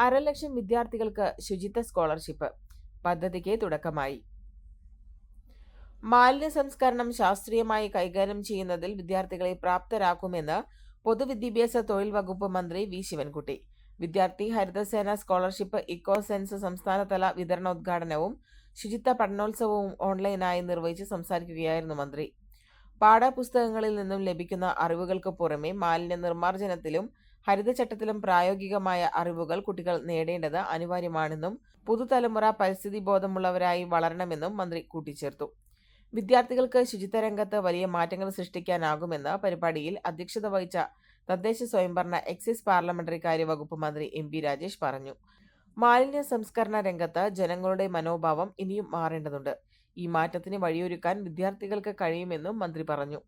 1,00,000 വിദ്യാർത്ഥികൾക്ക് ശുചിത്വ സ്കോളർഷിപ്പ് പദ്ധതിക്ക് തുടക്കമായി. മാലിന്യ സംസ്കരണം ശാസ്ത്രീയമായി കൈകാര്യം ചെയ്യുന്നതിൽ വിദ്യാർത്ഥികളെ പ്രാപ്തരാക്കുമെന്ന് പൊതുവിദ്യാഭ്യാസ തൊഴിൽ വകുപ്പ് മന്ത്രി വി ശിവൻകുട്ടി. വിദ്യാർത്ഥി ഹരിതസേന സ്കോളർഷിപ്പ് ഇക്കോ സെൻസ് സംസ്ഥാനതല വിതരണോദ്ഘാടനവും ശുചിത്വ പഠനോത്സവവും ഓൺലൈനായി നിർവഹിച്ച് സംസാരിക്കുകയായിരുന്നു മന്ത്രി. പാഠപുസ്തകങ്ങളിൽ നിന്നും ലഭിക്കുന്ന അറിവുകൾക്ക് പുറമെ മാലിന്യ നിർമ്മാർജ്ജനത്തിലും ഹരിതചട്ടത്തിലും പ്രായോഗികമായ അറിവുകൾ കുട്ടികൾ നേടേണ്ടത് അനിവാര്യമാണെന്നും പുതുതലമുറ പരിസ്ഥിതി ബോധമുള്ളവരായി വളരണമെന്നും മന്ത്രി കൂട്ടിച്ചേർത്തു. വിദ്യാർത്ഥികൾക്ക് ശുചിത്വ രംഗത്ത് വലിയ മാറ്റങ്ങൾ സൃഷ്ടിക്കാനാകുമെന്ന് പരിപാടിയിൽ അധ്യക്ഷത വഹിച്ച തദ്ദേശ സ്വയംഭരണ എക്സൈസ് പാർലമെന്ററി കാര്യ വകുപ്പ് മന്ത്രി എം പി രാജേഷ് പറഞ്ഞു. മാലിന്യ സംസ്കരണ രംഗത്ത് ജനങ്ങളുടെ മനോഭാവം ഇനിയും മാറേണ്ടതുണ്ട്. ഈ മാറ്റത്തിന് വഴിയൊരുക്കാൻ വിദ്യാർത്ഥികൾക്ക് കഴിയുമെന്നും മന്ത്രി പറഞ്ഞു.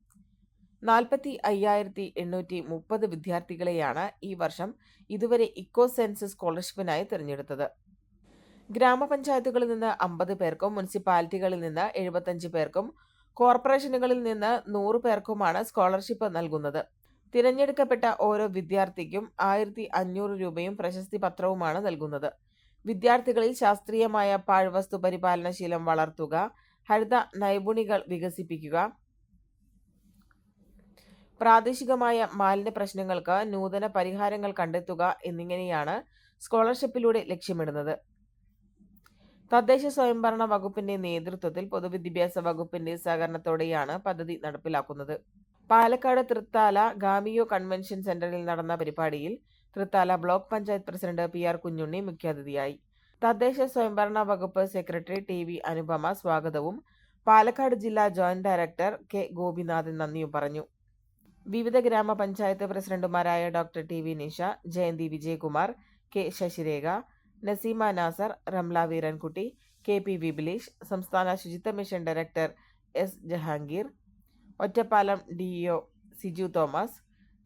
45,830 വിദ്യാർത്ഥികളെയാണ് ഈ വർഷം ഇതുവരെ ഇക്കോ സെൻസ് സ്കോളർഷിപ്പിനായി തിരഞ്ഞെടുത്തത്. ഗ്രാമപഞ്ചായത്തുകളിൽ നിന്ന് 50 പേർക്കും മുനിസിപ്പാലിറ്റികളിൽ നിന്ന് 75 പേർക്കും കോർപ്പറേഷനുകളിൽ നിന്ന് 100 പേർക്കുമാണ് സ്കോളർഷിപ്പ് നൽകുന്നത്. തിരഞ്ഞെടുക്കപ്പെട്ട ഓരോ വിദ്യാർത്ഥിക്കും 1,500 രൂപയും പ്രശസ്തി പത്രവുമാണ് നൽകുന്നത്. വിദ്യാർത്ഥികളിൽ ശാസ്ത്രീയമായ പാഴ്വസ്തു പരിപാലനശീലം വളർത്തുക, ഹരിത നൈപുണികൾ വികസിപ്പിക്കുക, പ്രാദേശികമായ മാലിന്യ പ്രശ്നങ്ങൾക്ക് നൂതന പരിഹാരങ്ങൾ കണ്ടെത്തുക എന്നിങ്ങനെയാണ് സ്കോളർഷിപ്പിലൂടെ ലക്ഷ്യമിടുന്നത്. തദ്ദേശ സ്വയംഭരണ വകുപ്പിന്റെ നേതൃത്വത്തിൽ പൊതുവിദ്യാഭ്യാസ വകുപ്പിന്റെ സഹകരണത്തോടെയാണ് പദ്ധതി നടപ്പിലാക്കുന്നത്. പാലക്കാട് തൃത്താല ഗാമിയോ കൺവെൻഷൻ സെന്ററിൽ നടന്ന പരിപാടിയിൽ Thrithala block panchayat president PR Kunjunni മുഖ്യാതിഥിയായി. തദ്ദേശ സ്വയംഭരണ വകുപ്പ് സെക്രട്ടറി TV അനുപമ സ്വാഗതവും പാലക്കാട് ജില്ലാ ജോയിന്റ് ഡയറക്ടർ K ഗോപിനാഥൻ നന്ദിയും പറഞ്ഞു. വിവിധ ഗ്രാമപഞ്ചായത്ത് പ്രസിഡന്റുമാരായ doctor TV Nisha, Jayanthi Vijayakumar, K Sasirekha, Naseema Nasar, Ramla Veerankutty, KP Vibileesh, സംസ്ഥാന ശുചിത്വ mission director S Jahangir, Ottapalam DEO Siju Thomas,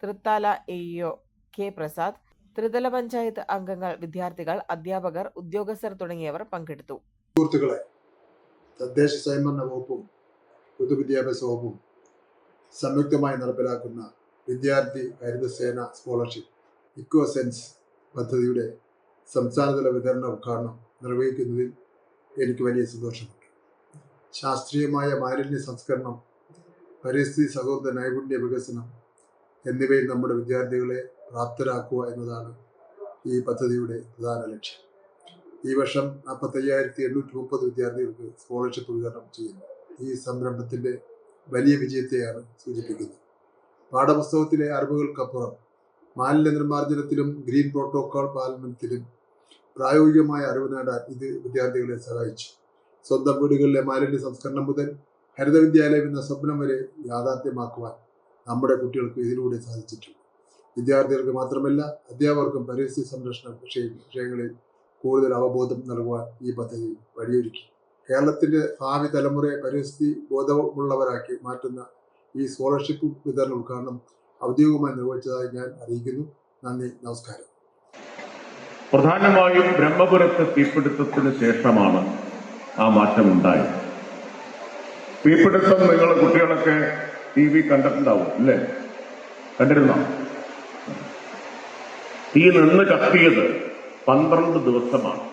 Thrithala AEO K Prasad, ത്രിതല പഞ്ചായത്ത് അംഗങ്ങൾ, വിദ്യാർത്ഥികൾ, അധ്യാപകർ, ഉദ്യോഗസ്ഥർ തുടങ്ങിയവർ പങ്കെടുത്തു. സുഹൃത്തുക്കളെ, തദ്ദേശ സ്വയംഭരണ വകുപ്പും പൊതുവിദ്യാഭ്യാസ വകുപ്പും സംയുക്തമായി നടപ്പിലാക്കുന്ന വിദ്യാർത്ഥി ഹരിതസേന സ്കോളർഷിപ്പ് ഇക്കോ സെൻസ് പദ്ധതിയുടെ സംസ്ഥാനതല വിതരണ ഉദ്ഘാടനം നിർവഹിക്കുന്നതിൽ എനിക്ക് വലിയ സന്തോഷമുണ്ട്. ശാസ്ത്രീയമായ മാലിന്യ സംസ്കരണം, പരിസ്ഥിതി സൗഹൃദ നൈപുണ്യ വികസനം എന്നിവയിൽ നമ്മുടെ വിദ്യാർത്ഥികളെ പ്രാപ്തരാക്കുക എന്നതാണ് ഈ പദ്ധതിയുടെ പ്രധാന ലക്ഷ്യം. ഈ വർഷം 45,830 വിദ്യാർത്ഥികൾക്ക് സ്കോളർഷിപ്പ് വിതരണം ചെയ്യുന്നു. ഈ സംരംഭത്തിൻ്റെ വലിയ വിജയത്തെയാണ് സൂചിപ്പിക്കുന്നത്. പാഠപുസ്തകത്തിലെ അറിവുകൾക്കപ്പുറം മാലിന്യ നിർമ്മാർജ്ജനത്തിലും ഗ്രീൻ പ്രോട്ടോകോൾ പാലനത്തിലും പ്രായോഗികമായ അറിവ് നേടാൻ ഇത് വിദ്യാർത്ഥികളെ സഹായിച്ചു. സ്വന്തം വീടുകളിലെ മാലിന്യ സംസ്കരണം മുതൽ ഹരിത വിദ്യാലയം എന്ന സ്വപ്നം വരെ യാഥാർത്ഥ്യമാക്കുവാൻ നമ്മുടെ കുട്ടികൾക്ക് ഇതിലൂടെ സാധിച്ചിട്ടുണ്ട്. വിദ്യാർത്ഥികൾക്ക് മാത്രമല്ല, അധ്യാപകർക്കും പരിസ്ഥിതി സംരക്ഷണ വിഷയങ്ങളിൽ കൂടുതൽ അവബോധം നൽകുവാൻ ഈ പദ്ധതി വഴിയൊരുക്കി. കേരളത്തിൻ്റെ ഭാവി തലമുറയെ പരിസ്ഥിതി ബോധമുള്ളവരാക്കി മാറ്റുന്ന ഈ സ്കോളർഷിപ്പ് വിതരണ ഉദ്ഘാടനം ഔദ്യോഗികമായി നിർവഹിച്ചതായി ഞാൻ അറിയിക്കുന്നു. നന്ദി, നമസ്കാരം. പ്രധാനമായും ബ്രഹ്മപുരത്തെ തീപിടുത്തത്തിന് ശേഷമാണ് ആ മാറ്റം ഉണ്ടായത്. തീപിടുത്തം നിങ്ങളുടെ കുട്ടികളൊക്കെ TV കണ്ടിട്ടുണ്ടാവും അല്ലേ? കണ്ടിരുന്നോ? തീ നിന്ന് കത്തിയത് 12 ദിവസമാണ്.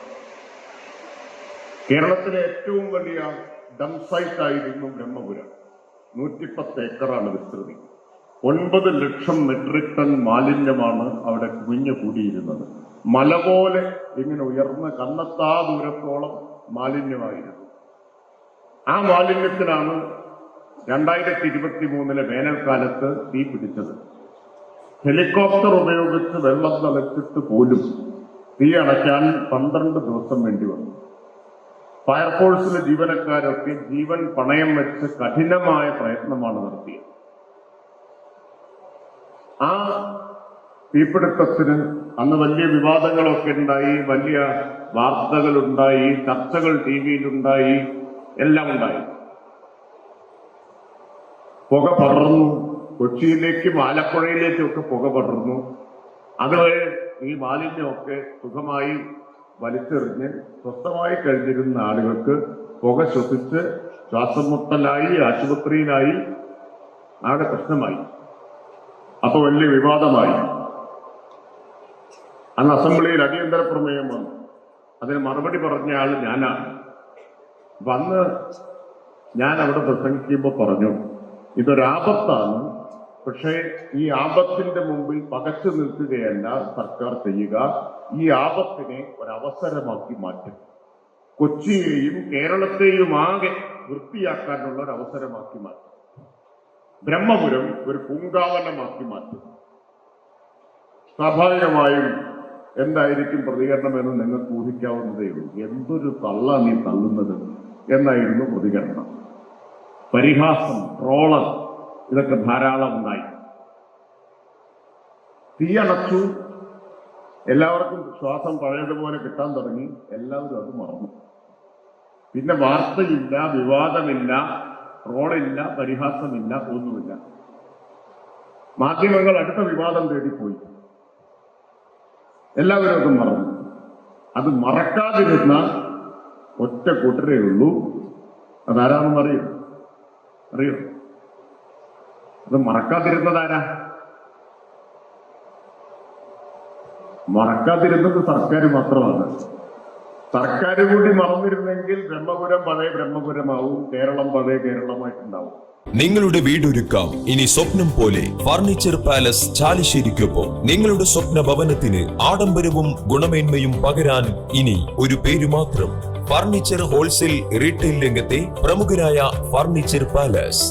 കേരളത്തിലെ ഏറ്റവും വലിയ ഡംപ് സൈറ്റ് ആയിരുന്നു ബ്രഹ്മപുരം. 110 ഏക്കറാണ് വിസ്തൃതി. 9 ലക്ഷം മെട്രിക് ടൺ മാലിന്യമാണ് അവിടെ കുമിഞ്ഞു കൂടിയിരുന്നത്. മല പോലെ ഇങ്ങനെ ഉയർന്ന് കണ്ണെത്താ ദൂരത്തോളം മാലിന്യമായിരുന്നു. ആ മാലിന്യത്തിനാണ് 2023 വേനൽക്കാലത്ത് തീ പിടിച്ചത്. ഹെലികോപ്റ്റർ ഉപയോഗിച്ച് വെള്ളം തളിച്ചിട്ട് പോലും തീ അണയ്ക്കാൻ 12 ദിവസം വേണ്ടി വന്നു. ഫയർഫോഴ്സിലെ ജീവനക്കാരൊക്കെ ജീവൻ പണയം വെച്ച് കഠിനമായ പ്രയത്നമാണ് നടത്തിയത്. ആ തീപിടുത്തത്തിന് അന്ന് വലിയ വിവാദങ്ങളൊക്കെ ഉണ്ടായി, വലിയ വാർത്തകളുണ്ടായി, ചർച്ചകൾ TV-യിലുണ്ടായി, എല്ലാം ഉണ്ടായി. പുക പടർന്നു. കൊച്ചിയിലേക്കും ആലപ്പുഴയിലേക്കും ഒക്കെ പുക പടർന്നു. അതുവരെ ഈ മാലിന്യമൊക്കെ സുഖമായി വലിച്ചെറിഞ്ഞ് സ്വസ്ഥമായി കഴിഞ്ഞിരുന്ന ആളുകൾക്ക് പുക ശ്വസിച്ച് ശ്വാസം മുട്ടലായി, ആശുപത്രിയിലായി, ആകെ പ്രശ്നമായി. അപ്പൊ വലിയ വിവാദമായി. അന്ന് അസംബ്ലിയിൽ അടിയന്തര പ്രമേയം വന്നു. അതിന് മറുപടി പറഞ്ഞ ആൾ ഞാനാണ്. അപ്പൊ അന്ന് ഞാൻ അവിടെ പ്രസംഗിക്കുമ്പോൾ പറഞ്ഞു, ഇതൊരാപത്താണ്, പക്ഷേ ഈ ആപത്തിന്റെ മുമ്പിൽ പകച്ചു നിൽക്കുകയല്ല സർക്കാർ ചെയ്യുക, ഈ ആപത്തിനെ ഒരവസരമാക്കി മാറ്റും. കൊച്ചിയെയും കേരളത്തെയും ആകെ വൃത്തിയാക്കാനുള്ള ഒരു അവസരമാക്കി മാറ്റും. ബ്രഹ്മപുരം ഒരു പൂങ്കാവനമാക്കി മാറ്റും. സ്വാഭാവികമായും എന്തായിരിക്കും പ്രതികരണമെന്ന് നിങ്ങൾക്ക് ഊഹിക്കാവുന്നതേ ഉള്ളൂ. എന്തൊരു തള്ള നീ തള്ളുന്നത് എന്നായിരുന്നു പ്രതികരണം. പരിഹാസം, ട്രോളർ, ഇതൊക്കെ ധാരാളം ഉണ്ടായി. തീയണച്ചു. എല്ലാവർക്കും ശ്വാസം പഴയതുപോലെ കിട്ടാൻ തുടങ്ങി. എല്ലാവരും അത് മറന്നു. പിന്നെ വാർത്തയില്ല, വിവാദമില്ല, ട്രോളില്ല, പരിഹാസമില്ല, ഒന്നുമില്ല. മാധ്യമങ്ങൾ അടുത്ത വിവാദം തേടിപ്പോയി. എല്ലാവരും അത് മറന്നു. അത് മറക്കാതിരുന്ന ഒറ്റ കൂട്ടരേ ഉള്ളൂ. അതാരാണെന്ന് അറിയോ? അത് മറക്കാതിരുന്നതാരാ? മറക്കാതിരുന്നത് സർക്കാർ മാത്രമാണ്. സർക്കാർ കൂടി മറന്നിരുന്നെങ്കിൽ ബ്രഹ്മപുരം പഴയ ബ്രഹ്മപുരമാവും, കേരളം പഴയ കേരളമായിട്ടുണ്ടാവും. നിങ്ങളുടെ വീടൊരുക്കാം ഇനി സ്വപ്നം പോലെ. ഫർണിച്ചർ പാലസ് ചാലിശ്ശേരിക്കൊപ്പം നിങ്ങളുടെ സ്വപ്ന ഭവനത്തിന് ആഡംബരവും ഗുണമേന്മയും പകരാൻ ഇനി ഒരു പേര് മാത്രം. ഫർണിച്ചർ ഹോൾസെയിൽ റീറ്റെയിൽ രംഗത്തെ പ്രമുഖരായ ഫർണിച്ചർ പാലസ്.